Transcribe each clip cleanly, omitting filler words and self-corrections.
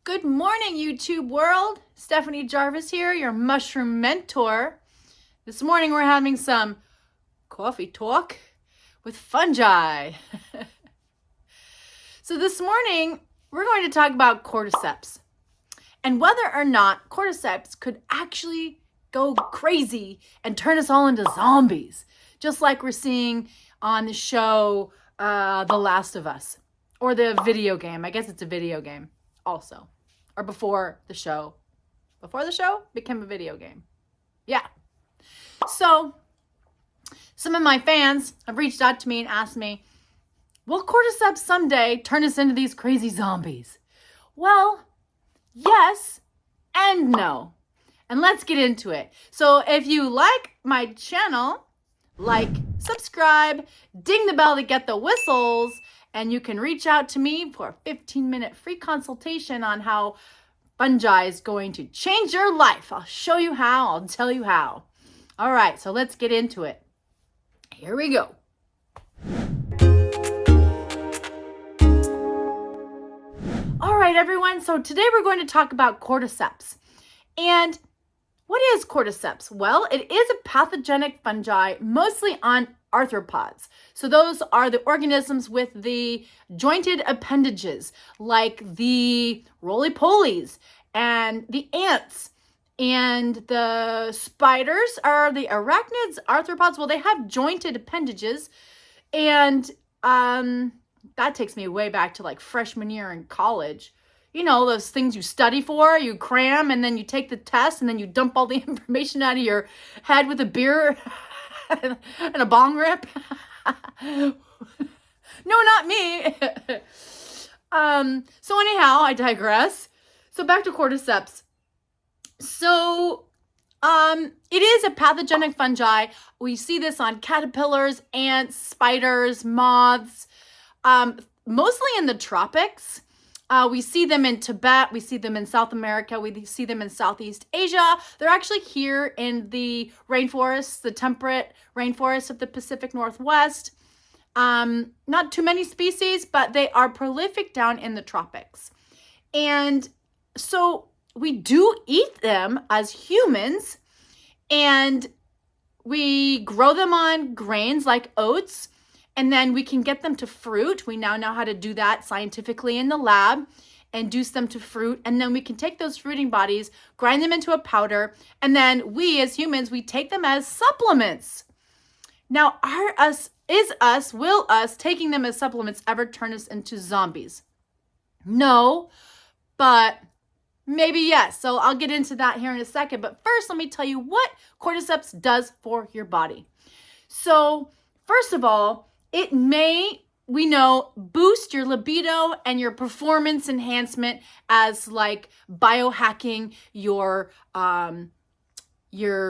Good morning, YouTube world. Stephanie Jarvis here, your mushroom mentor. This morning we're having some coffee talk with fungi. So this morning we're going to talk about cordyceps and whether or not cordyceps could actually go crazy and turn us all into zombies, just like we're seeing on the show The Last of Us, or the video game. I guess it's a video game also, or before the show became a video game. Yeah. So some of my fans have reached out to me and asked me, will cordyceps someday turn us into these crazy zombies? Well, yes and no. And let's get into it. So if you like my channel, like, subscribe, ding the bell to get the whistles, and you can reach out to me for a 15-minute free consultation on how fungi is going to change your life. I'll show you how. I'll tell you how. All right, so let's get into it. Here we go. All right, everyone. So today we're going to talk about cordyceps. And what is cordyceps? Well, it is a pathogenic fungi, mostly on arthropods. So those are the organisms with the jointed appendages, like the roly-polies and the ants. And the spiders are the arachnids, arthropods. Well, they have jointed appendages. And that takes me way back to like freshman year in college. You know, those things you study for, you cram, and then you take the test, and then you dump all the information out of your head with a beer and a bong rip. No, not me. So anyhow, I digress. So back to cordyceps. So it is a pathogenic fungi. We see this on caterpillars, ants, spiders, moths, mostly in the tropics. We see them in Tibet, we see them in South America, we see them in Southeast Asia. They're actually here in the rainforests, the temperate rainforests of the Pacific Northwest. Not too many species, but they are prolific down in the tropics. And so we do eat them as humans, and we grow them on grains like oats. And then we can get them to fruit. We now know how to do that scientifically in the lab, induce them to fruit. And then we can take those fruiting bodies, grind them into a powder. And then we as humans, we take them as supplements. Now, will us taking them as supplements ever turn us into zombies? No, but maybe yes. So I'll get into that here in a second. But first, let me tell you what cordyceps does for your body. So first of all, it may, we know, boost your libido and your performance enhancement as like biohacking your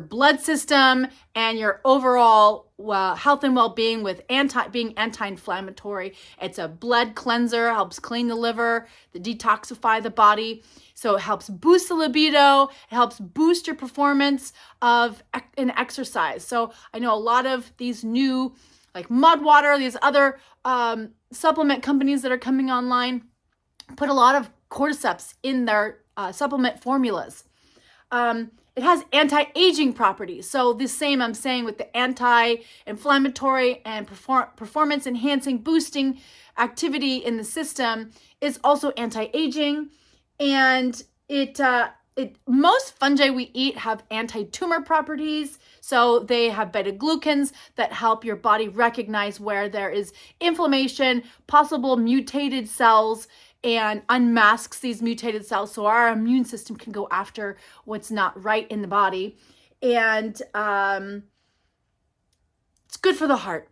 blood system and your overall health and well-being with being anti-inflammatory. It's a blood cleanser, helps clean the liver, detoxify the body. So it helps boost the libido, it helps boost your performance in exercise. So I know a lot of these new like mud water, these other supplement companies that are coming online put a lot of cordyceps in their supplement formulas. It has anti-aging properties. So the same I'm saying with the anti-inflammatory and performance enhancing, boosting activity in the system is also anti-aging. And most fungi we eat have anti-tumor properties. So they have beta-glucans that help your body recognize where there is inflammation, possible mutated cells, and unmasks these mutated cells so our immune system can go after what's not right in the body. And it's good for the heart.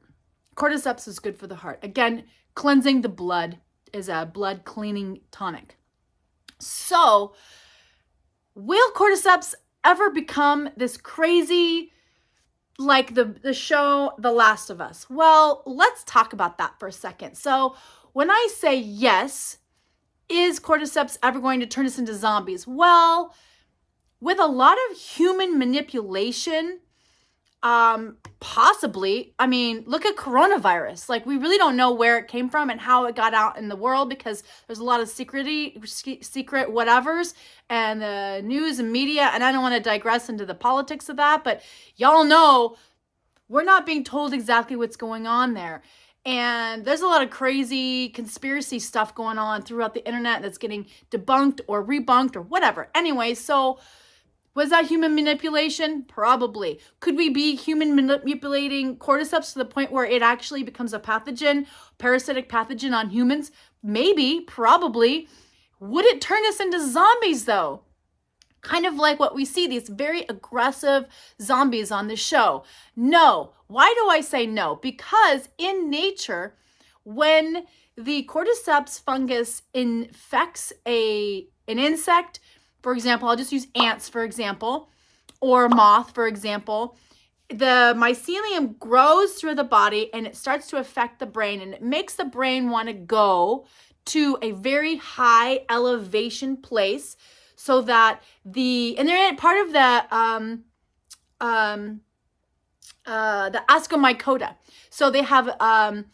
Cordyceps is good for the heart. Again, cleansing the blood is a blood cleaning tonic. So will cordyceps ever become this crazy, like the show The Last of Us? Well, let's talk about that for a second. So when I say yes, is cordyceps ever going to turn us into zombies? Well, with a lot of human manipulation, Possibly. I mean, look at coronavirus. Like, we really don't know where it came from and how it got out in the world, because there's a lot of secret whatevers and the news and media. And I don't want to digress into the politics of that, but y'all know we're not being told exactly what's going on there. And there's a lot of crazy conspiracy stuff going on throughout the internet that's getting debunked or rebunked or whatever. Anyway, so was that human manipulation? Probably. Could we be human manipulating cordyceps to the point where it actually becomes a pathogen, parasitic pathogen on humans? Maybe, probably. Would it turn us into zombies though? Kind of like what we see, these very aggressive zombies on the show. No. Why do I say no? Because in nature, when the cordyceps fungus infects an insect, for example, I'll just use ants, for example, or moth, for example, the mycelium grows through the body and it starts to affect the brain, and it makes the brain want to go to a very high elevation place so that and they're part of the ascomycota. So they have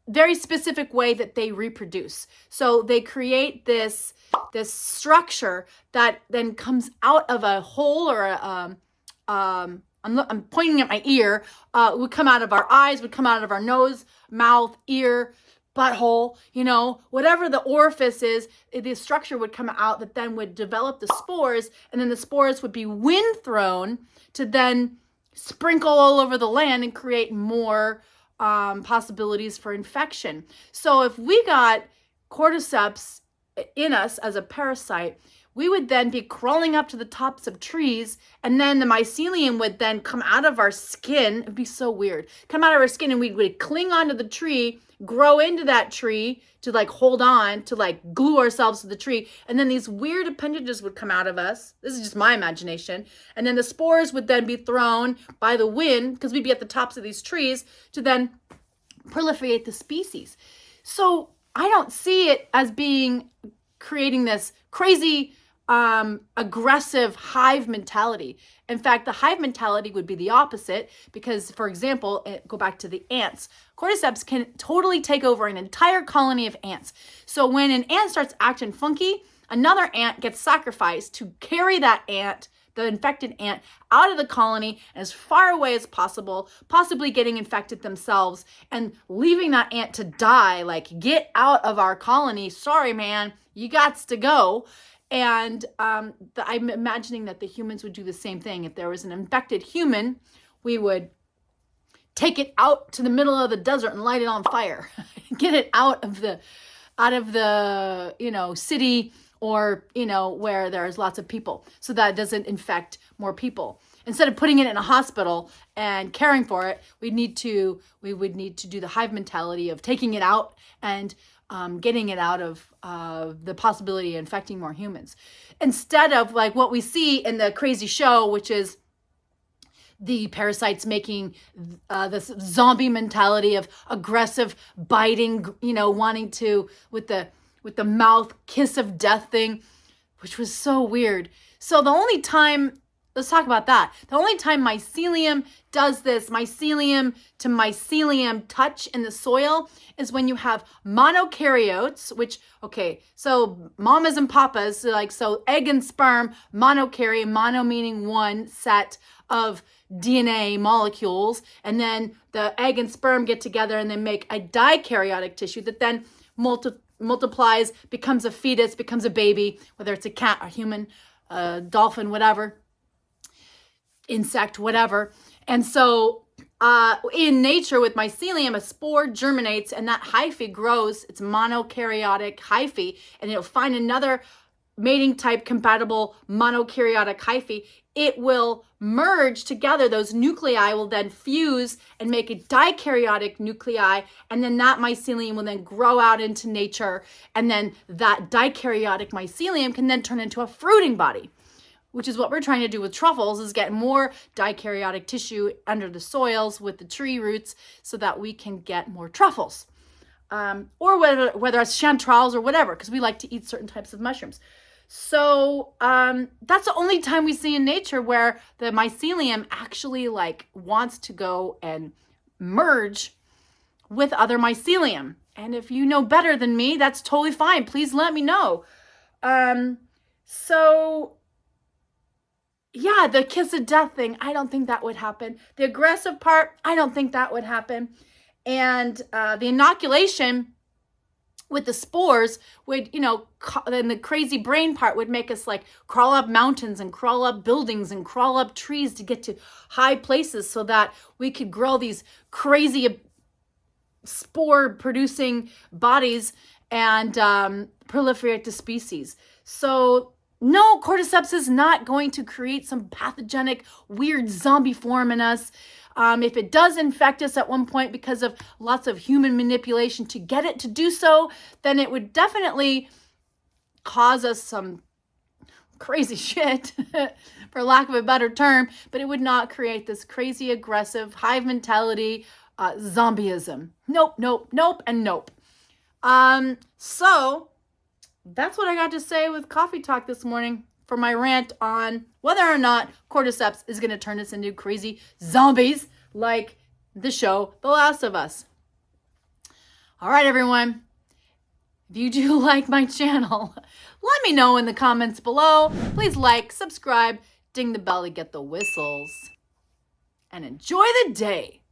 very specific way that they reproduce. So they create this structure that then comes out of a hole or I'm pointing at my ear, would come out of our eyes, would come out of our nose, mouth, ear, butthole, whatever the orifice is, the structure would come out that then would develop the spores, and then the spores would be wind thrown to then sprinkle all over the land and create more possibilities for infection. So if we got cordyceps in us as a parasite, we would then be crawling up to the tops of trees, and then the mycelium would then come out of our skin. It'd be so weird. Come out of our skin, and we would cling onto the tree, grow into that tree to like hold on, to like glue ourselves to the tree. And then these weird appendages would come out of us. This is just my imagination. And then the spores would then be thrown by the wind, because we'd be at the tops of these trees, to then proliferate the species. So I don't see it as creating this crazy aggressive hive mentality. In fact, the hive mentality would be the opposite, because, for example, go back to the ants. Cordyceps can totally take over an entire colony of ants. So when an ant starts acting funky, another ant gets sacrificed to carry that ant, the infected ant, out of the colony as far away as possible, possibly getting infected themselves and leaving that ant to die. Like, get out of our colony. Sorry, man, you gots to go. And I'm imagining that the humans would do the same thing. If there was an infected human, we would take it out to the middle of the desert and light it on fire. Get it out of the city, or where there's lots of people, so that it doesn't infect more people. Instead of putting it in a hospital and caring for it, we would need to do the hive mentality of taking it out and getting it out of the possibility of infecting more humans, instead of like what we see in the crazy show, which is the parasites making this zombie mentality of aggressive biting, wanting to with the mouth kiss of death thing, which was so weird. So the only time, let's talk about that. The only time mycelium does this mycelium to mycelium touch in the soil is when you have monokaryotes, which, okay, so mamas and papas, so egg and sperm, monokaryote, mono meaning one set of DNA molecules, and then the egg and sperm get together and they make a dikaryotic tissue that then multiplies, becomes a fetus, becomes a baby, whether it's a cat, a human, a dolphin, whatever, insect, whatever. And so in nature with mycelium, a spore germinates and that hyphae grows. It's monokaryotic hyphae, and it'll find another mating type compatible monokaryotic hyphae. It will merge together. Those nuclei will then fuse and make a dikaryotic nuclei, and then that mycelium will then grow out into nature, and then that dikaryotic mycelium can then turn into a fruiting body, which is what we're trying to do with truffles, is get more dikaryotic tissue under the soils with the tree roots so that we can get more truffles. Or whether it's chanterelles or whatever, because we like to eat certain types of mushrooms. So that's the only time we see in nature where the mycelium actually like wants to go and merge with other mycelium. And if you know better than me, that's totally fine. Please let me know. So yeah, the kiss of death thing, I don't think that would happen. The aggressive part, I don't think that would happen. And the inoculation with the spores would, then the crazy brain part would make us like crawl up mountains and crawl up buildings and crawl up trees to get to high places so that we could grow these crazy spore producing bodies and proliferate the species. So no, Cordyceps is not going to create some pathogenic, weird zombie form in us. If it does infect us at one point because of lots of human manipulation to get it to do so, then it would definitely cause us some crazy shit, for lack of a better term, but it would not create this crazy, aggressive, hive mentality, zombieism. Nope, nope, nope, and nope. So that's what I got to say with Coffee Talk this morning for my rant on whether or not Cordyceps is going to turn us into crazy zombies like the show The Last of Us. All right, everyone. If you do like my channel, let me know in the comments below. Please like, subscribe, ding the bell to get the whistles, and enjoy the day.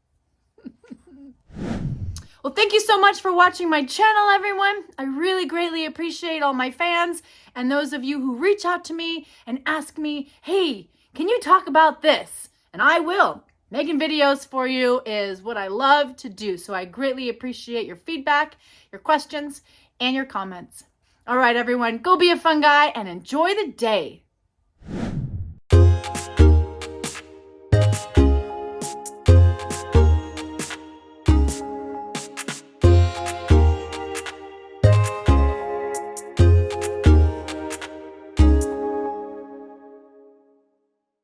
Well, thank you so much for watching my channel, everyone. I really greatly appreciate all my fans and those of you who reach out to me and ask me, hey, can you talk about this? And I will. Making videos for you is what I love to do. So I greatly appreciate your feedback, your questions, and your comments. All right, everyone, go be a fungi and enjoy the day.